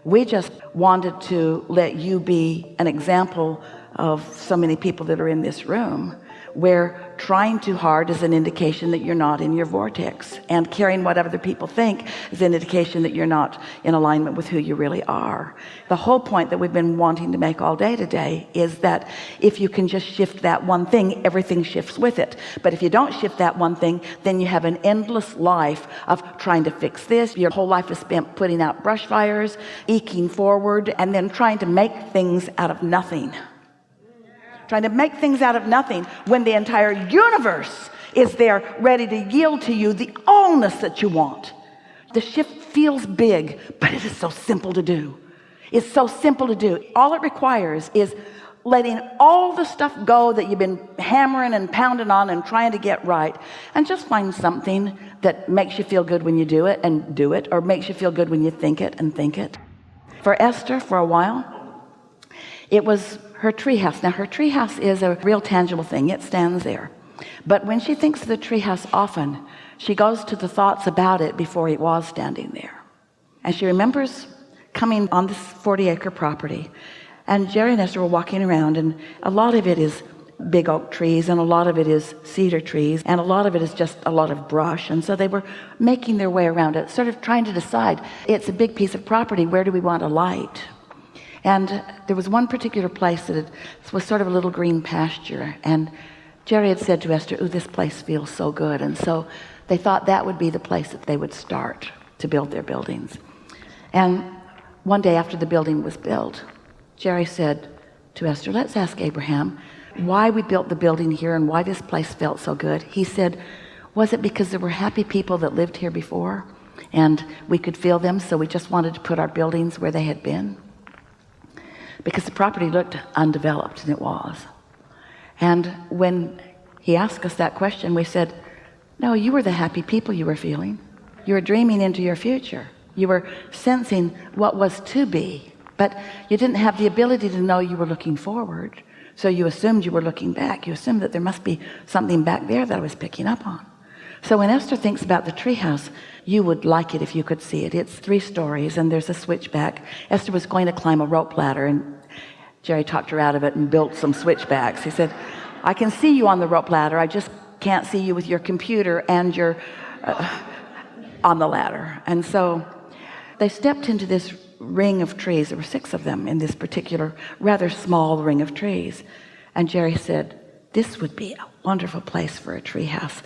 We just wanted to let you be an example of so many people that are in this room, where trying too hard is an indication that you're not in your vortex, and caring what other people think is an indication that you're not in alignment with who you really are. The whole point that we've been wanting to make all day today is that if you can just shift that one thing, everything shifts with it. But if you don't shift that one thing, then you have an endless life of trying to fix this. Your whole life is spent putting out brush fires, eking forward, and then trying to make things out of nothing. Trying to make things out of nothing when the entire universe is there ready to yield to you the allness that you want. The shift feels big, but it is so simple to do. It's so simple to do. All it requires is letting all the stuff go that you've been hammering and pounding on and trying to get right, and just find something that makes you feel good when you do it and do it, or makes you feel good when you think it and think it. For Esther, for a while, it was her treehouse. Now her treehouse is a real tangible thing. It stands there. But when she thinks of the treehouse often, she goes to the thoughts about it before it was standing there. And she remembers coming on this 40-acre property, and Jerry and Esther were walking around, and a lot of it is big oak trees, and a lot of it is cedar trees, and a lot of it is just a lot of brush. And so they were making their way around it, sort of trying to decide, it's a big piece of property, where do we want a light? And there was one particular place that was sort of a little green pasture, and Jerry had said to Esther, "Ooh, this place feels so good." And so they thought that would be the place that they would start to build their buildings. And one day after the building was built, Jerry said to Esther, "Let's ask Abraham why we built the building here and why this place felt so good." He said, "Was it because there were happy people that lived here before and we could feel them, so we just wanted to put our buildings where they had been?" Because the property looked undeveloped, and it was. And when he asked us that question, we said, "No, you were the happy people you were feeling. You were dreaming into your future. You were sensing what was to be, but you didn't have the ability to know you were looking forward. So you assumed you were looking back. You assumed that there must be something back there that I was picking up on." So when Esther thinks about the treehouse, you would like it if you could see it. It's 3 stories, and there's a switchback. Esther was going to climb a rope ladder, and Jerry talked her out of it and built some switchbacks. He said, "I can see you on the rope ladder. I just can't see you with your computer and your on the ladder." And so they stepped into this ring of trees. There were 6 of them in this particular rather small ring of trees. And Jerry said, "This would be a wonderful place for a tree house."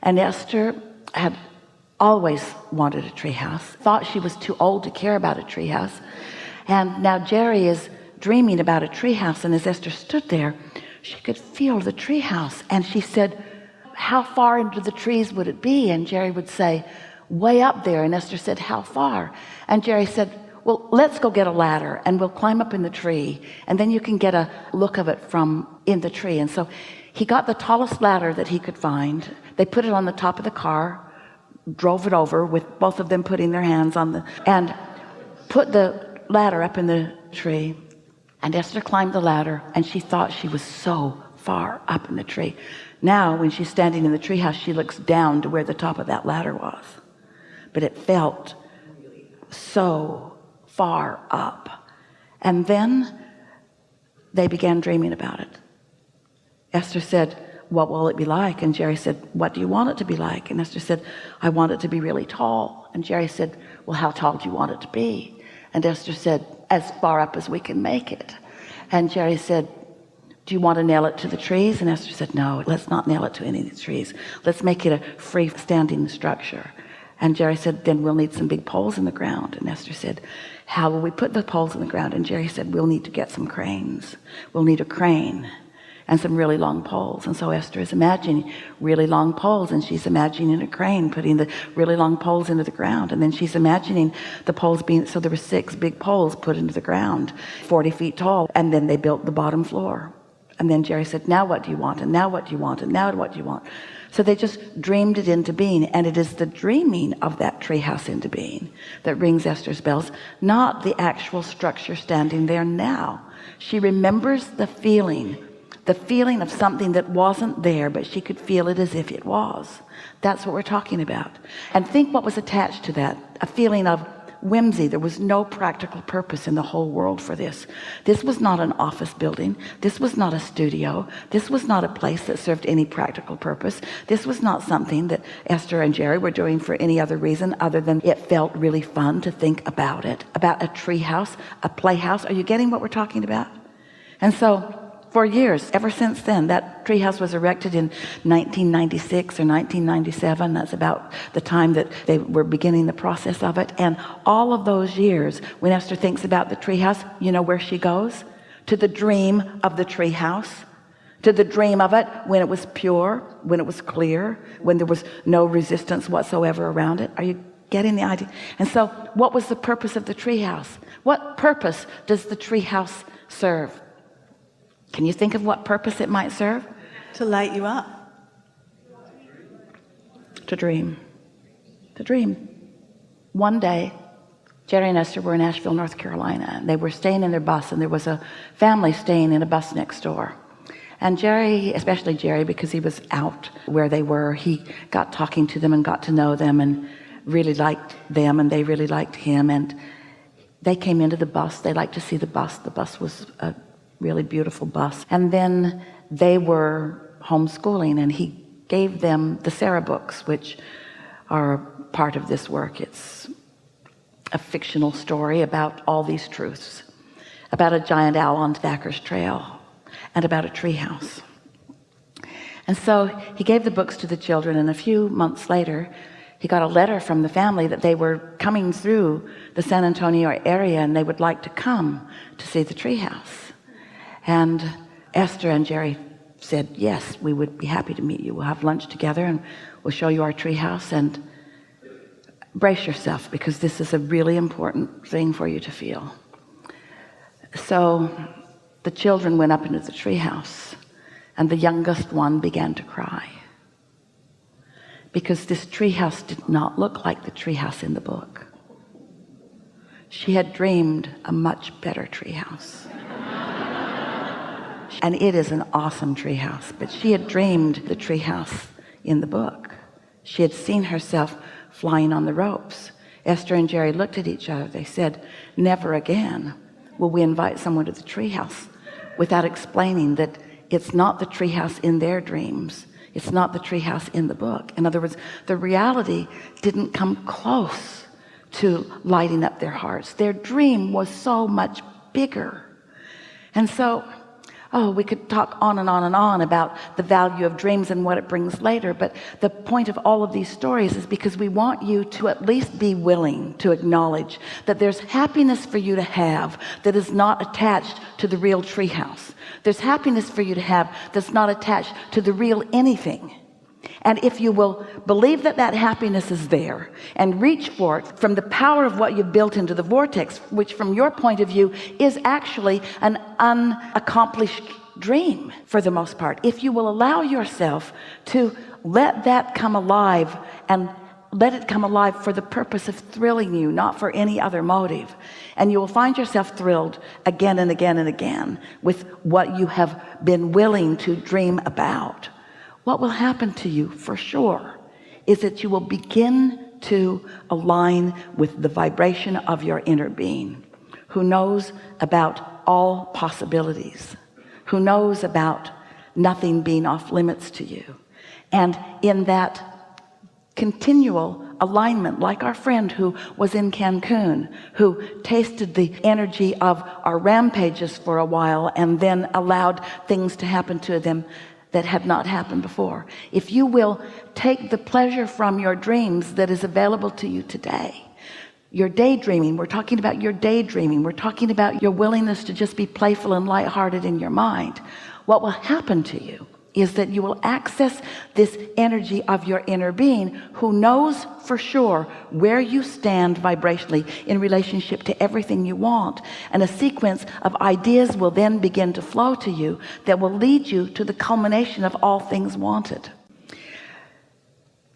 And Esther had always wanted a tree house, thought she was too old to care about a tree house. And now Jerry is dreaming about a tree house, and as Esther stood there, she could feel the tree house. And she said, "How far into the trees would it be?" And Jerry would say, "Way up there." And Esther said, "How far?" And Jerry said, "Well, let's go get a ladder and we'll climb up in the tree, and then you can get a look of it from in the tree." And so he got the tallest ladder that he could find. They put it on the top of the car, drove it over with both of them putting their hands on the, and put the ladder up in the tree. And Esther climbed the ladder, and she thought she was so far up in the tree. Now when she's standing in the treehouse, she looks down to where the top of that ladder was, but it felt so far up. And then they began dreaming about it. Esther said, "What will it be like?" And Jerry said, "What do you want it to be like?" And Esther said, "I want it to be really tall." And Jerry said, "Well, how tall do you want it to be?" And Esther said, "As far up as we can make it." And Jerry said, "Do you want to nail it to the trees?" And Esther said, "No, let's not nail it to any of the trees. Let's make it a freestanding structure." And Jerry said, "Then we'll need some big poles in the ground." And Esther said, "How will we put the poles in the ground?" And Jerry said, "We'll need to get some cranes. We'll need a crane and some really long poles." And so Esther is imagining really long poles, and she's imagining a crane putting the really long poles into the ground. And then she's imagining the poles being, so there were 6 big poles put into the ground, 40 feet tall. And then they built the bottom floor. And then Jerry said, "Now what do you want? And now what do you want? And now what do you want?" So they just dreamed it into being. And it is the dreaming of that treehouse into being that rings Esther's bells, not the actual structure standing there now. She remembers the feeling of something that wasn't there, but she could feel it as if it was. That's what we're talking about. And think what was attached to that, a feeling of whimsy. There was no practical purpose in the whole world for this. This was not an office building. This was not a studio. This was not a place that served any practical purpose. This was not something that Esther and Jerry were doing for any other reason other than it felt really fun to think about it, about a tree house, a playhouse. Are you getting what we're talking about? And so for years, ever since then, that treehouse was erected in 1996 or 1997. That's about the time that they were beginning the process of it. And all of those years, when Esther thinks about the treehouse, you know where she goes? To the dream of the treehouse, to the dream of it when it was pure, when it was clear, when there was no resistance whatsoever around it. Are you getting the idea? And so, what was the purpose of the treehouse? What purpose does the treehouse serve? Can you think of what purpose it might serve? To light you up. To dream. To dream. One day, Jerry and Esther were in Asheville, North Carolina, and they were staying in their bus, and there was a family staying in a bus next door. And Jerry, especially Jerry, because he was out where they were, he got talking to them and got to know them and really liked them, and they really liked him. And they came into the bus. They liked to see the bus. The bus was a really beautiful bus. And then they were homeschooling, and he gave them the Sarah books, which are part of this work. It's a fictional story about all these truths, about a giant owl on Thacker's Trail, and about a treehouse. And so he gave the books to the children, and a few months later he got a letter from the family that they were coming through the San Antonio area and they would like to come to see the treehouse. And Esther and Jerry said, yes, we would be happy to meet you. We'll have lunch together and we'll show you our treehouse, and brace yourself because this is a really important thing for you to feel. So the children went up into the treehouse, and the youngest one began to cry because this treehouse did not look like the treehouse in the book. She had dreamed a much better treehouse. And it is an awesome treehouse, but she had dreamed the treehouse in the book. She had seen herself flying on the ropes. Esther and Jerry looked at each other. They said, never again will we invite someone to the treehouse without explaining that it's not the treehouse in their dreams. It's not the treehouse in the book. In other words, the reality didn't come close to lighting up their hearts. Their dream was so much bigger. And so, we could talk on and on and on about the value of dreams and what it brings later, but the point of all of these stories is because we want you to at least be willing to acknowledge that there's happiness for you to have that is not attached to the real treehouse. There's happiness for you to have that's not attached to the real anything. And if you will believe that that happiness is there and reach for it from the power of what you've built into the vortex, which from your point of view is actually an unaccomplished dream for the most part, if you will allow yourself to let that come alive and let it come alive for the purpose of thrilling you, not for any other motive, and you will find yourself thrilled again and again and again with what you have been willing to dream about. What will happen to you for sure is that you will begin to align with the vibration of your inner being, who knows about all possibilities, who knows about nothing being off limits to you. And in that continual alignment, like our friend who was in Cancun, who tasted the energy of our rampages for a while and then allowed things to happen to them that had not happened before. If you will take the pleasure from your dreams that is available to you today, your daydreaming, we're talking about your daydreaming, we're talking about your willingness to just be playful and lighthearted in your mind. What will happen to you is that you will access this energy of your inner being who knows for sure where you stand vibrationally in relationship to everything you want, and a sequence of ideas will then begin to flow to you that will lead you to the culmination of all things wanted.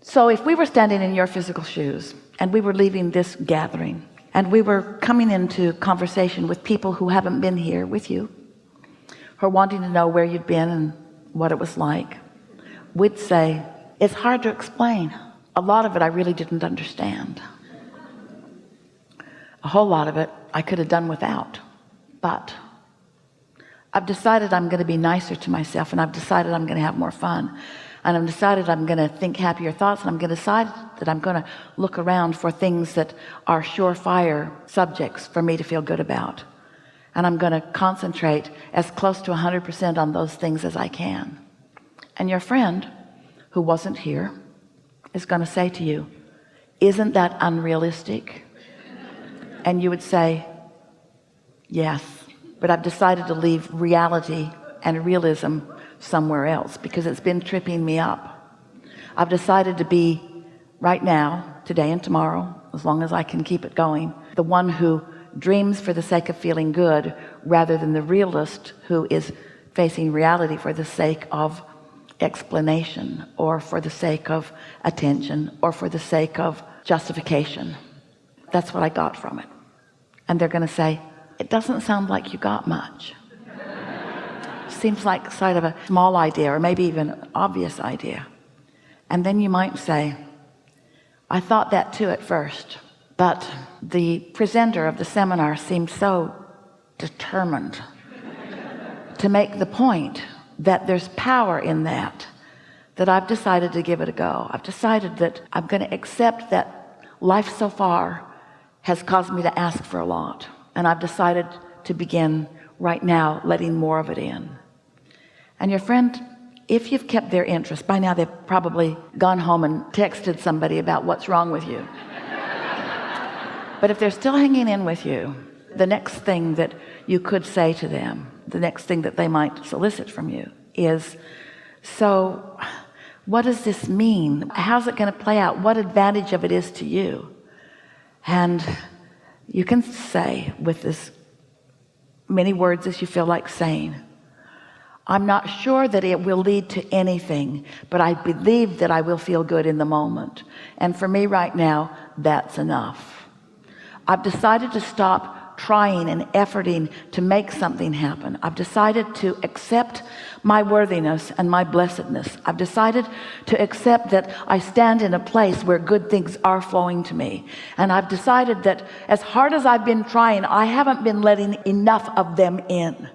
So if we were standing in your physical shoes and we were leaving this gathering and we were coming into conversation with people who haven't been here with you, who are wanting to know where you'd been and what it was like, we'd say, it's hard to explain. A lot of it I really didn't understand. A whole lot of it I could have done without, but I've decided I'm going to be nicer to myself, and I've decided I'm going to have more fun, and I've decided I'm going to think happier thoughts, and I'm going to decide that I'm going to look around for things that are surefire subjects for me to feel good about, and I'm going to concentrate as close to 100% on those things as I can. And your friend who wasn't here is going to say to you, isn't that unrealistic? And you would say, yes, but I've decided to leave reality and realism somewhere else because it's been tripping me up. I've decided to be right now, today and tomorrow, as long as I can keep it going, the one who dreams for the sake of feeling good rather than the realist who is facing reality for the sake of explanation or for the sake of attention or for the sake of justification. That's what I got from it. And they're going to say, it doesn't sound like you got much. Seems like sort of a small idea, or maybe even an obvious idea. And then you might say, I thought that too at first, but the presenter of the seminar seemed so determined to make the point that there's power in that I've decided to give it a go. I've decided that I'm going to accept that life so far has caused me to ask for a lot, and I've decided to begin right now letting more of it in. And your friend, if you've kept their interest, by now they've probably gone home and texted somebody about what's wrong with you. But if they're still hanging in with you, the next thing that you could say to them, the next thing that they might solicit from you is, so what does this mean? How's it going to play out? What advantage of it is to you? And you can say with as many words as you feel like saying, I'm not sure that it will lead to anything, but I believe that I will feel good in the moment. And for me right now, that's enough. I've decided to stop trying and efforting to make something happen. I've decided to accept my worthiness and my blessedness. I've decided to accept that I stand in a place where good things are flowing to me. And I've decided that as hard as I've been trying, I haven't been letting enough of them in.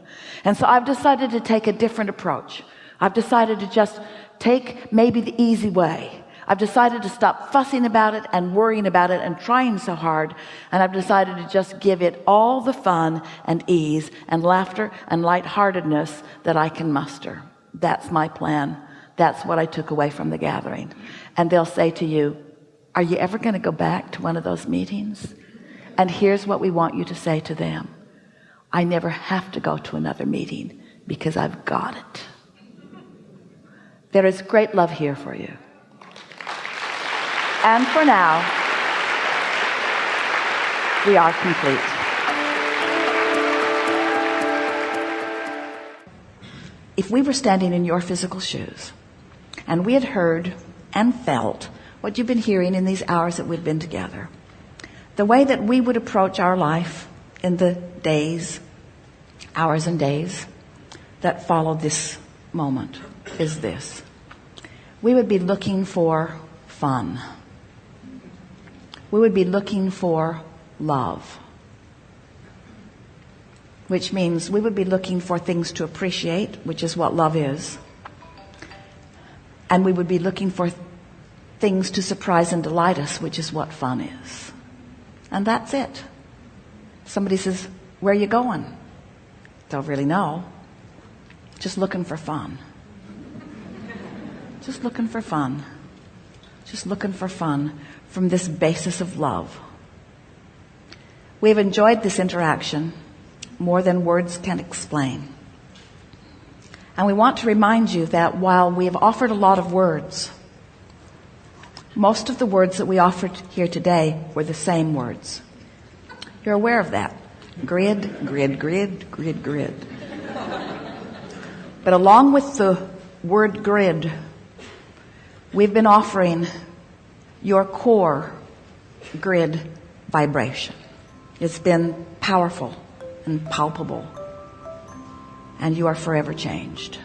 And so I've decided to take a different approach. I've decided to just take maybe the easy way. I've decided to stop fussing about it and worrying about it and trying so hard, and I've decided to just give it all the fun and ease and laughter and lightheartedness that I can muster. That's my plan. That's what I took away from the gathering. And they'll say to you, are you ever going to go back to one of those meetings? And here's what we want you to say to them. I never have to go to another meeting because I've got it. There is great love here for you. And for now, we are complete. If we were standing in your physical shoes and we had heard and felt what you've been hearing in these hours that we've been together, the way that we would approach our life in the days, hours and days that follow this moment is this. We would be looking for fun. We would be looking for love, which means we would be looking for things to appreciate, which is what love is. And we would be looking for things to surprise and delight us, which is what fun is. And that's it. Somebody says, where are you going? Don't really know. Just looking for fun. Just looking for fun. Just looking for fun from this basis of love. We've enjoyed this interaction more than words can explain. And we want to remind you that while we have offered a lot of words, most of the words that we offered here today were the same words. You're aware of that. Grid, grid, grid, grid, grid. But along with the word grid, we've been offering your core grid vibration. It's been powerful and palpable, and you are forever changed.